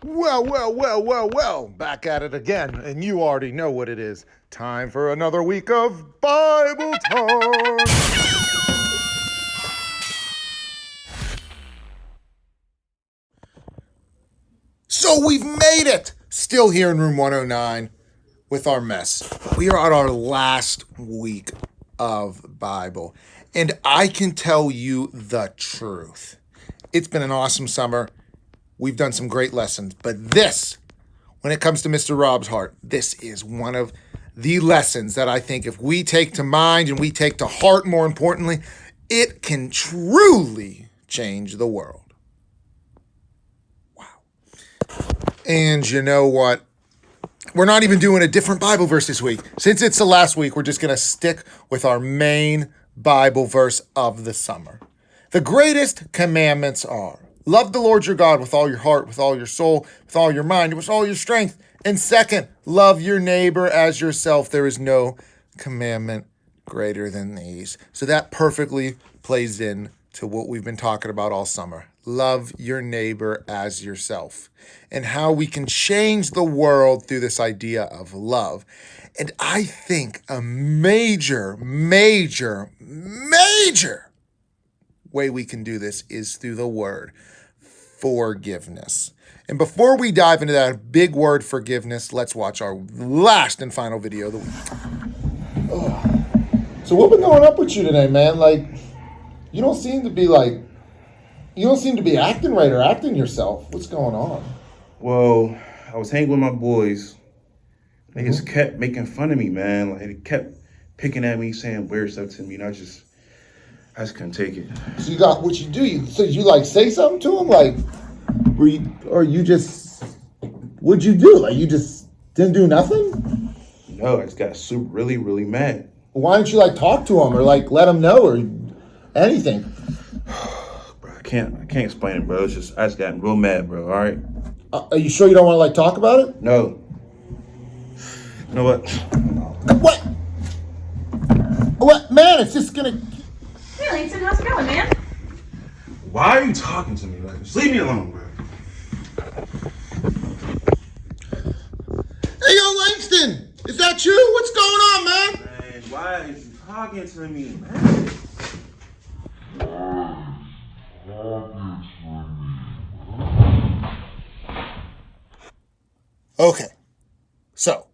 Well, back at it again, and you already know what it is. Time for another week of Bible Talk. So we've made it! Still here in room 109 with our mess. We are at our last week of Bible, and I can tell you the truth. It's been an awesome summer. We've done some great lessons, but this, when it comes to Mr. Rob's heart, this is one of the lessons that I think if we take to mind and we take to heart, more importantly, it can truly change the world. Wow. And you know what? We're not even doing a different Bible verse this week. Since it's the last week, we're just going to stick with our main Bible verse of the summer. The greatest commandments are: love the Lord your God with all your heart, with all your soul, with all your mind, with all your strength. And second, love your neighbor as yourself. There is no commandment greater than these. So that perfectly plays in to what we've been talking about all summer. Love your neighbor as yourself, and how we can change the world through this idea of love. And I think a major way we can do this is through the word forgiveness. And before we dive into that big word forgiveness, let's watch our last and final video of the week. Oh. So what been going up with you today, man? Like, you don't seem to be acting right or acting yourself. What's going on? Well, I was hanging with my boys. They just kept making fun of me, man. Like, they kept picking at me, saying weird stuff to me, and I just couldn't take it. So you got what you do. So you like say something to them, like, what'd you do? Like, you just didn't do nothing? No, I just got really, really mad. Why don't you like talk to them or like let them know or anything? Bro, I can't explain it, bro. I just got real mad, bro. All right. Are you sure you don't want to like talk about it? No. You know what? What? What, man? It's just gonna. Hey, Langston, how's it going, man? Why are you talking to me? Like, just leave me alone, bro. Hey, yo, Langston, is that you? What's going on, man? Man, why are you talking to me, man? Okay, so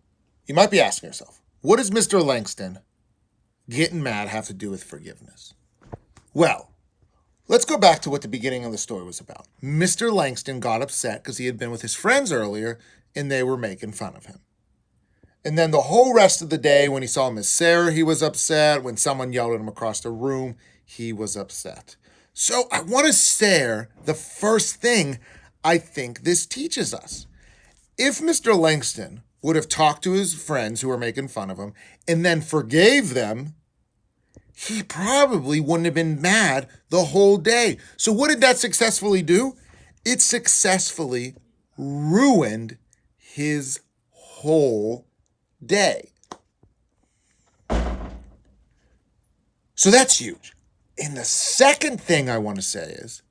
you might be asking yourself, what does Mr. Langston getting mad have to do with forgiveness? Well, let's go back to what the beginning of the story was about. Mr. Langston got upset because he had been with his friends earlier and they were making fun of him. And then the whole rest of the day, when he saw Miss Sarah, he was upset. When someone yelled at him across the room, he was upset. So I want to share the first thing I think this teaches us. If Mr. Langston would have talked to his friends who were making fun of him and then forgave them, he probably wouldn't have been mad the whole day. So what did that successfully do? It successfully ruined his whole day. So that's huge. And the second thing I want to say is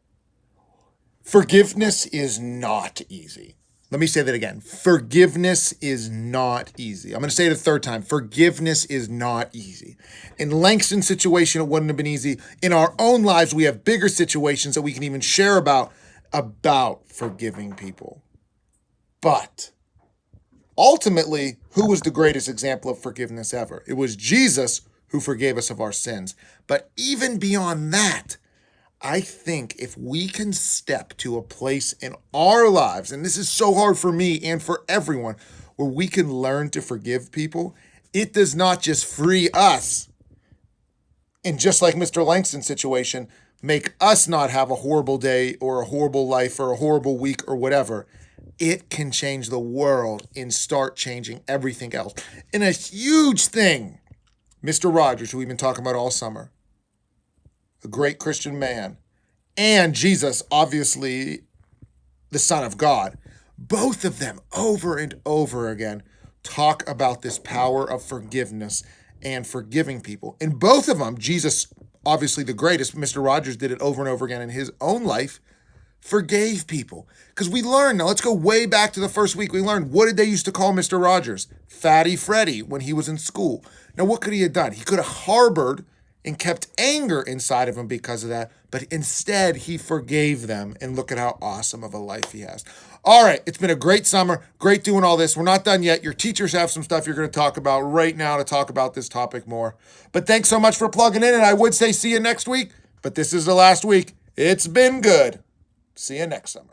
forgiveness is not easy. Let me say that again. Forgiveness is not easy. I'm going to say it a third time. Forgiveness is not easy. In Langston's situation, it wouldn't have been easy. In our own lives, we have bigger situations that we can even share about forgiving people. But ultimately, who was the greatest example of forgiveness ever? It was Jesus who forgave us of our sins. But even beyond that, I think if we can step to a place in our lives, and this is so hard for me and for everyone, where we can learn to forgive people, it does not just free us, and just like Mr. Langston's situation, make us not have a horrible day or a horrible life or a horrible week or whatever. It can change the world and start changing everything else. And a huge thing, Mr. Rogers, who we've been talking about all summer, a great Christian man, and Jesus, obviously the Son of God, both of them over and over again talk about this power of forgiveness and forgiving people. And both of them, Jesus, obviously the greatest, Mr. Rogers did it over and over again in his own life, forgave people. Because we learned, now let's go way back to the first week. We learned, what did they used to call Mr. Rogers? Fatty Freddy when he was in school. Now, what could he have done? He could have harbored and kept anger inside of him because of that, but instead he forgave them, and look at how awesome of a life he has. All right, it's been a great summer, great doing all this. We're not done yet. Your teachers have some stuff you're going to talk about right now to talk about this topic more. But thanks so much for plugging in, and I would say see you next week, but this is the last week. It's been good. See you next summer.